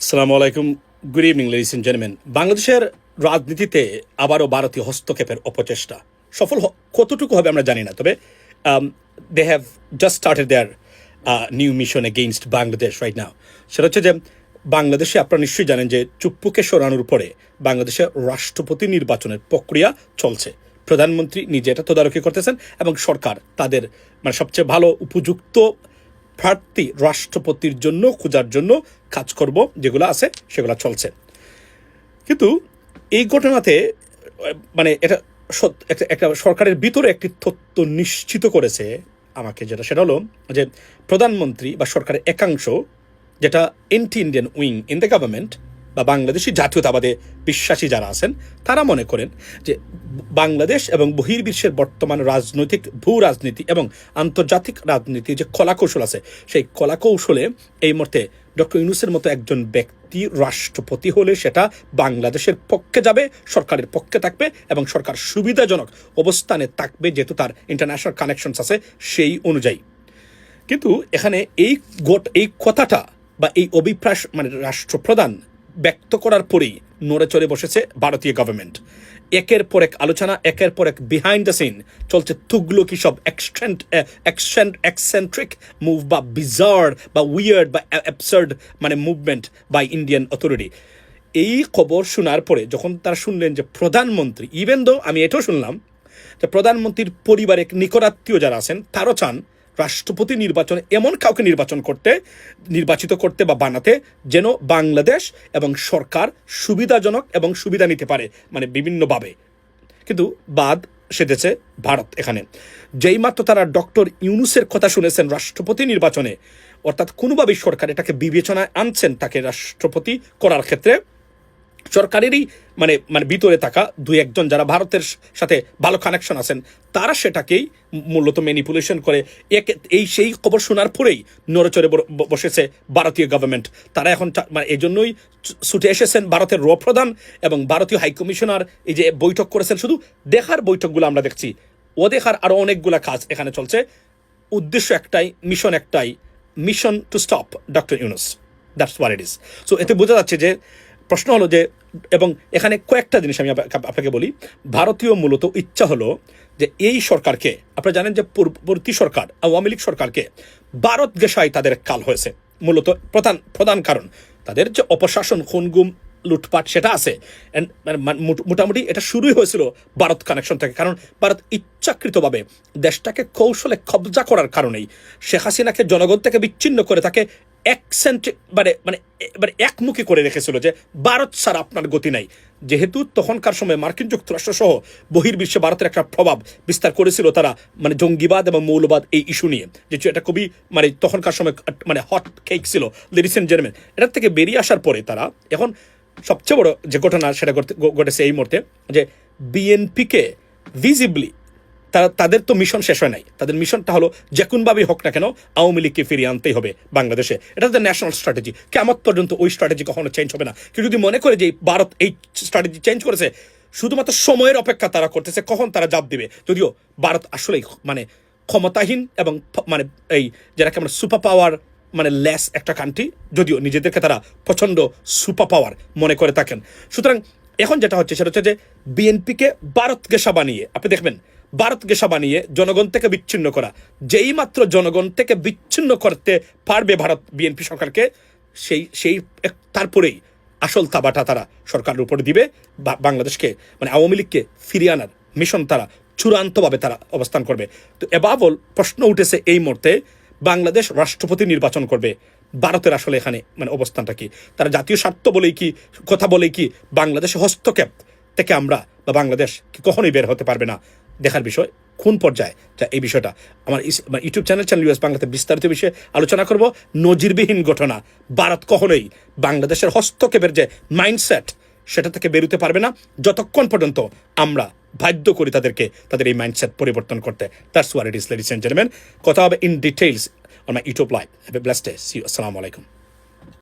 আসসালামু আলাইকুম, good evening ladies and gentleman. বাংলাদেশের রাজনীতিতে আবারও ভারতীয় হস্তক্ষেপের অপচেষ্টা সফল কতটুকু হবে আমরা জানি না, তবে they have just started their new mission against Bangladesh right now. সেটা হচ্ছে যে বাংলাদেশে আপনারা নিশ্চয়ই জানেন যে চুপ্পুকে সরানোর পরে বাংলাদেশে রাষ্ট্রপতি নির্বাচনের প্রক্রিয়া চলছে। প্রধানমন্ত্রী নিজে এটা তদারকি করতেছেন এবং সরকার তাদের মানে সবচেয়ে ভালো উপযুক্ত প্রার্থী রাষ্ট্রপতির জন্য খোঁজার জন্য কাজকর্ম যেগুলো আছে সেগুলো চলছে। কিন্তু এই ঘটনাতে মানে এটা একটা সরকারের ভিতরে একটি তথ্য নিশ্চিত করেছে আমাকে, যেটা সেটা হলো যে প্রধানমন্ত্রী বা সরকারের একাংশ, যেটা anti Indian wing in the government বা বাংলাদেশি জাতীয়তাবাদে বিশ্বাসী যারা আছেন, তারা মনে করেন যে বাংলাদেশ এবং বহির্বিশ্বের বর্তমান রাজনৈতিক ভূ রাজনীতি এবং আন্তর্জাতিক রাজনীতি যে কলাকৌশল আছে, সেই কলাকৌশলে এই মুহূর্তে ডক্টর ইউনূসের মতো একজন ব্যক্তি রাষ্ট্রপতি হলে সেটা বাংলাদেশের পক্ষে যাবে, সরকারের পক্ষে থাকবে এবং সরকার সুবিধাজনক অবস্থানে থাকবে, যেহেতু তার ইন্টারন্যাশনাল কানেকশনস আছে সেই অনুযায়ী। কিন্তু এখানে এই কথাটা বা এই অভিপ্রায় মানে রাষ্ট্রপ্রধান ব্যক্ত করার পরেই নড়ে চড়ে বসেছে ভারতীয় গভর্নমেন্ট। একের পর এক আলোচনা, একের পর এক বিহাইন্ড দ্য সিন চলছে তুগলকি সব এক্সেন্ট্রিক মুভ বা বিজার বা উইয়ার্ড বা অ্যাবসার্ড মানে মুভমেন্ট বাই ইন্ডিয়ান অথরিটি। এই খবর শোনার পরে যখন তারা শুনলেন যে প্রধানমন্ত্রী, ইভেন দো আমি এটাও শুনলাম যে প্রধানমন্ত্রীর পরিবারের নিকটাত্মীয় যারা আছেন তারও চান রাষ্ট্রপতি নির্বাচনে এমন কাউকে নির্বাচিত করতে বা বানাতে যেন বাংলাদেশ এবং সরকার সুবিধাজনক এবং সুবিধা নিতে পারে, মানে বিভিন্নভাবে। কিন্তু বাদ সেধেছে ভারত এখানে। যেই মাত্র তারা ডক্টর ইউনূসের কথা শুনেছেন রাষ্ট্রপতি নির্বাচনে, অর্থাৎ কোনোভাবেই সরকার এটাকে বিবেচনায় আনছেন তাকে রাষ্ট্রপতি করার ক্ষেত্রে, সরকারেরই মানে ভিতরে থাকা দুই একজন যারা ভারতের সাথে ভালো কানেকশন আছেন তারা সেটাকেই মূলত ম্যানিপুলেশন করে সেই খবর শোনার পরেই নড়েচড়ে বসেছে ভারতীয় গভর্নমেন্ট। তারা এখন মানে এই জন্যই ছুটে এসেছেন ভারতের প্রধান এবং ভারতীয় হাইকমিশনার এই যে বৈঠক করেছেন। শুধু দেখার বৈঠকগুলো আমরা দেখছি, দেখার আরও অনেকগুলা কাজ এখানে চলছে। উদ্দেশ্য একটাই, mission to stop doctor Yunus, that's what it is. So এতে বোঝা যাচ্ছে যে প্রশ্ন হলো যে, এবং এখানে কয়েকটা জিনিস আমি আপনাকে বলি। ভারতীয় মূলত ইচ্ছা হলো যে এই সরকারকে, আপনারা জানেন যে পূর্ববর্তী সরকার আওয়ামী লীগ সরকারকে ভারত গেসায় তাদের কাল হয়েছে। মূলত প্রধান কারণ তাদের যে অপশাসন, খুনগুম, লুটপাট সেটা আছে। মোটামুটি এটা শুরুই হয়েছিল ভারত কানেকশন থেকে, কারণ ভারত ইচ্ছাকৃতভাবে দেশটাকে কৌশলে কবজা করার কারণেই শেখ হাসিনাকে জনগণ থেকে বিচ্ছিন্ন করে তাকে একমুখী করে রেখেছিল যে ভারত ছাড়া আপনার গতি নাই। যেহেতু তখনকার সময় মার্কিন যুক্তরাষ্ট্র সহ বহির্বিশ্বে ভারতের একটা প্রভাব বিস্তার করেছিল তারা, মানে জঙ্গিবাদ এবং মৌলবাদ এই ইস্যু নিয়ে, যে এটা খুবই মানে তখনকার সময় মানে হট কেক ছিল লেডিস এন্ড জেন্টলম্যান। এটার থেকে বেরিয়ে আসার পরে তারা এখন সবচেয়ে বড় যে ঘটনা সেটা ঘটেছে এই মুহূর্তে, যে বিএনপিকে ভিজিবলি তাদের তো মিশন শেষ হয় নাই। তাদের মিশনটা হলো যে কোনভাবেই হোক না কেন আওয়ামী লীগকে ফিরিয়ে আনতেই হবে বাংলাদেশে। এটা তাদের ন্যাশনাল স্ট্র্যাটেজি, কেমন পর্যন্ত ওই স্ট্র্যাটেজি কখনো চেঞ্জ হবে না। কেউ যদি মনে করে যে ভারত এই স্ট্র্যাটেজি চেঞ্জ করেছে, শুধুমাত্র সময়ের অপেক্ষা তারা করতেছে কখন তারা জাপ দিবে। যদিও ভারত আসলেই মানে ক্ষমতাহীন এবং মানে এই যেটাকে আমরা সুপার পাওয়ার মানে লেস একটা কান্ট্রি, যদিও নিজেদেরকে তারা প্রচণ্ড সুপার পাওয়ার মনে করে থাকেন। সুতরাং এখন যেটা হচ্ছে সেটা হচ্ছে যে বিএনপিকে ভারত গেসা বানিয়ে, আপনি দেখবেন ভারত গেসা বানিয়ে জনগণ থেকে বিচ্ছিন্ন করা, যেই মাত্র জনগণ থেকে বিচ্ছিন্ন করতে পারবে ভারত বিএনপি সরকারকে, সেই তারপরেই আসল তাবাটা তারা সরকারের উপর দিবে। বাংলাদেশকে মানে আওয়ামী লীগকে ফিরিয়ে আনার মিশন তারা চূড়ান্তভাবে তারা অবস্থান করবে। তো এবাবল প্রশ্ন উঠেছে এই মুহূর্তে, বাংলাদেশ রাষ্ট্রপতি নির্বাচন করবে, ভারতের আসলে এখানে মানে অবস্থানটা কি? তারা জাতীয় স্বার্থ বলেই কি কথা বলেই কি বাংলাদেশে হস্তক্ষেপ থেকে আমরা বা বাংলাদেশ কখনোই বের হতে পারবে না? দেখার বিষয় কোন পর্যায়ে যা এই বিষয়টা আমার ইউটিউব চ্যানেল ইউএস বাংলাতে বিস্তারিত বিষয়ে আলোচনা করব। নজিরবিহীন ঘটনা, ভারত কখনোই বাংলাদেশের হস্তক্ষেপের যে মাইন্ডসেট সেটা থেকে বেরোতে পারবে না যতক্ষণ পর্যন্ত আমরা বাধ্য করি তাদের এই মাইন্ডসেট পরিবর্তন করতে। That's what it is ladies and gentleman. কথা হবে in details on my YouTube live. Have a blessed day. See you. Assalamu alaikum.